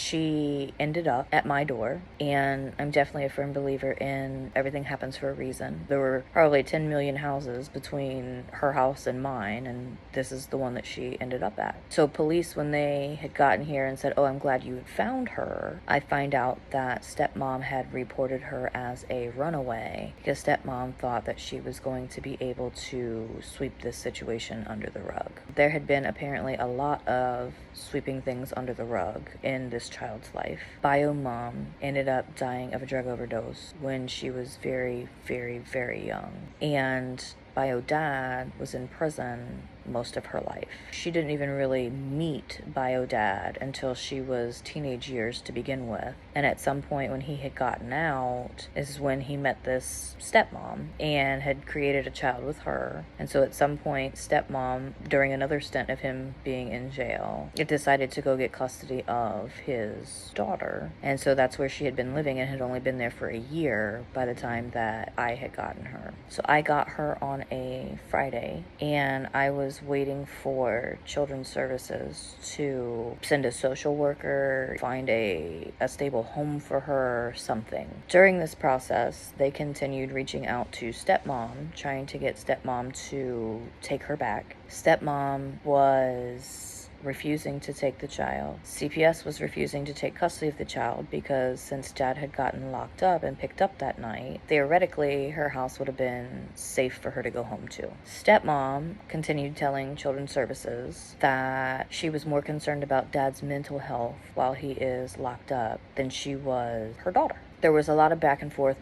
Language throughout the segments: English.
She ended up at my door, and I'm definitely a firm believer in everything happens for a reason. There were probably 10 million houses between her house and mine, and this is the one that she ended up at. So police, when they had gotten here and said, "Oh, I'm glad you had found her," I find out that stepmom had reported her as a runaway because stepmom thought that she was going to be able to sweep this situation under the rug. There had been apparently a lot of sweeping things under the rug in this child's life. Bio mom ended up dying of a drug overdose when she was very, very, very young. And bio dad was in prison most of her life. She didn't even really meet bio dad until she was teenage years to begin with. And at some point when he had gotten out is when he met this stepmom and had created a child with her. And so at some point, stepmom, during another stint of him being in jail, it decided to go get custody of his daughter. And so that's where she had been living and had only been there for a year by the time that I had gotten her. So I got her on a Friday, and I was waiting for children's services to send a social worker, find a stable home for her, something. During this process, they continued reaching out to stepmom, trying to get stepmom to take her back. Stepmom was refusing to take the child. CPS was refusing to take custody of the child because since dad had gotten locked up and picked up that night, theoretically her house would have been safe for her to go home to. Stepmom continued telling children's services that she was more concerned about dad's mental health while he is locked up than she was her daughter. There was a lot of back and forth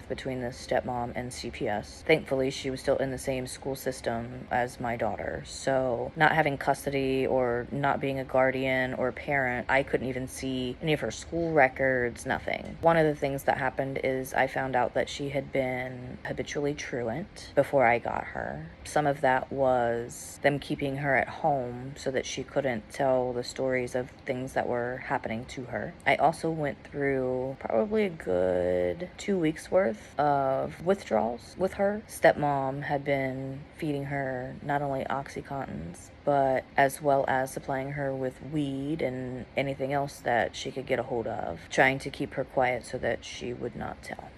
between the stepmom and CPS. Thankfully, she was still in the same school system as my daughter. So not having custody or not being a guardian or a parent, I couldn't even see any of her school records, nothing. One of the things that happened is I found out that she had been habitually truant before I got her. Some of that was them keeping her at home so that she couldn't tell the stories of things that were happening to her. I also went through probably a good 2 weeks worth of withdrawals with her. Stepmom had been feeding her not only Oxycontins, but as well as supplying her with weed and anything else that she could get a hold of, trying to keep her quiet so that she would not tell.